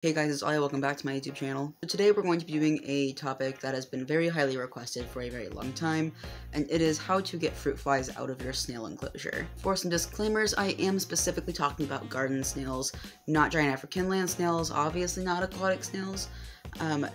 Hey guys, it's Aya, welcome back to my YouTube channel. So today we're going to be doing a topic that has been very highly requested for a very long time, and it is how to get fruit flies out of your snail enclosure. For some disclaimers, I am specifically talking about garden snails, not giant African land snails, obviously not aquatic snails.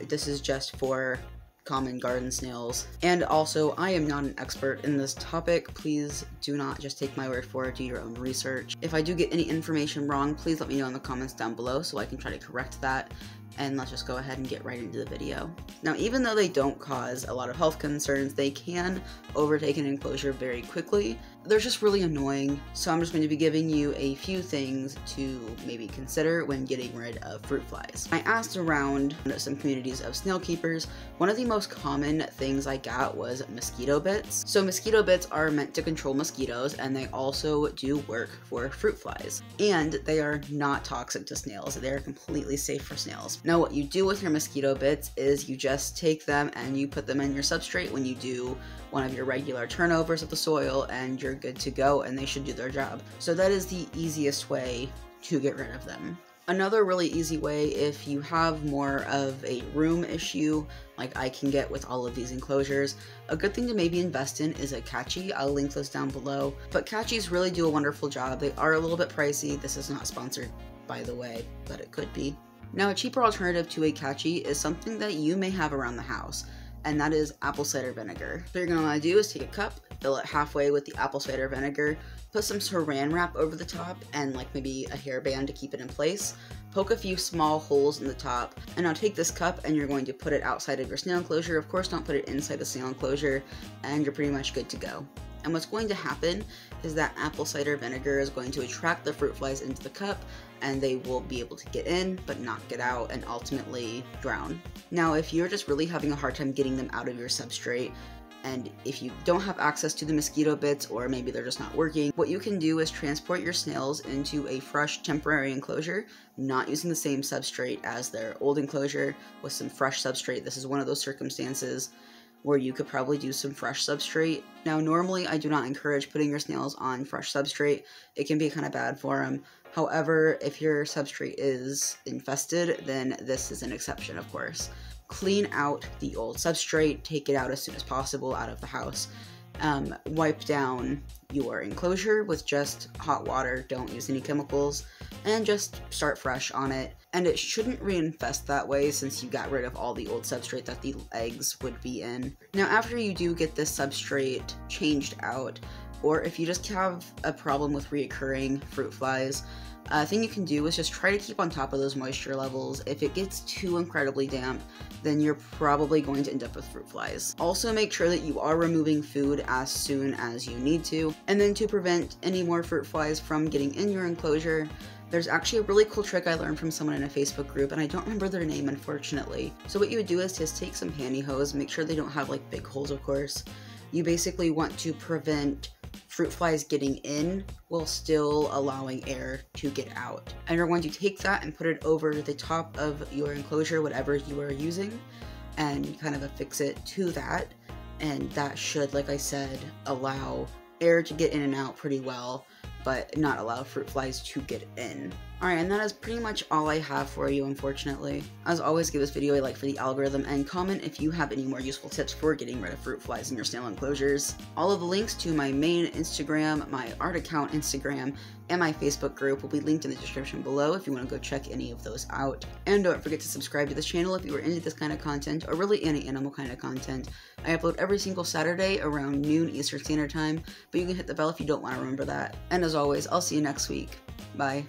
This is just for common garden snails. And also, I am not an expert in this topic. Please do not just take my word for it, do your own research. If I do get any information wrong, please let me know in the comments down below so I can try to correct that. And let's just go ahead and get right into the video. Now, even though they don't cause a lot of health concerns, they can overtake an enclosure very quickly. They're just really annoying, so I'm just going to be giving you a few things to maybe consider when getting rid of fruit flies. I asked around some communities of snail keepers. One of the most common things I got was mosquito bits. So mosquito bits are meant to control mosquitoes, and they also do work for fruit flies. And they are not toxic to snails. They are completely safe for snails. Now, what you do with your mosquito bits is you just take them and you put them in your substrate when you do one of your regular turnovers of the soil, and you're good to go, and they should do their job. So that is the easiest way to get rid of them. Another really easy way, if you have more of a room issue, like I can get with all of these enclosures, a good thing to maybe invest in is a catchy. I'll link those down below. But catchies really do a wonderful job. They are a little bit pricey. This is not sponsored, by the way, but it could be. Now, a cheaper alternative to a catchy is something that you may have around the house, and that is apple cider vinegar. What you're going to want to do is take a cup, fill it halfway with the apple cider vinegar, put some saran wrap over the top and like maybe a hairband to keep it in place, poke a few small holes in the top, and now take this cup and you're going to put it outside of your snail enclosure. Of course, don't put it inside the snail enclosure, and you're pretty much good to go. And what's going to happen is that apple cider vinegar is going to attract the fruit flies into the cup, and they will be able to get in but not get out and ultimately drown. Now, if you're just really having a hard time getting them out of your substrate, and if you don't have access to the mosquito bits, or maybe they're just not working, what you can do is transport your snails into a fresh temporary enclosure, not using the same substrate as their old enclosure, with some fresh substrate. This is one of those circumstances where you could probably do some fresh substrate. Now, normally I do not encourage putting your snails on fresh substrate. It can be kind of bad for them. However, if your substrate is infested, then this is an exception, of course. Clean out the old substrate, take it out as soon as possible out of the house. Wipe down your enclosure with just hot water, don't use any chemicals, and just start fresh on it. And it shouldn't reinfest that way since you got rid of all the old substrate that the eggs would be in. Now, after you do get this substrate changed out, or if you just have a problem with reoccurring fruit flies, a thing you can do is just try to keep on top of those moisture levels. If it gets too incredibly damp, then you're probably going to end up with fruit flies. Also, make sure that you are removing food as soon as you need to. And then to prevent any more fruit flies from getting in your enclosure, there's actually a really cool trick I learned from someone in a Facebook group, and I don't remember their name, unfortunately. So what you would do is just take some pantyhose, make sure they don't have like big holes, of course. You basically want to prevent fruit flies getting in while still allowing air to get out. And you're going to take that and put it over the top of your enclosure, whatever you are using, and kind of affix it to that. And that should, like I said, allow air to get in and out pretty well, but not allow fruit flies to get in. Alright, and that is pretty much all I have for you, unfortunately. As always, give this video a like for the algorithm, and comment if you have any more useful tips for getting rid of fruit flies in your snail enclosures. All of the links to my main Instagram, my art account Instagram, and my Facebook group will be linked in the description below if you want to go check any of those out. And don't forget to subscribe to this channel if you are into this kind of content, or really any animal kind of content. I upload every single Saturday around noon Eastern Standard Time, but you can hit the bell if you don't want to remember that. And as always, I'll see you next week. Bye.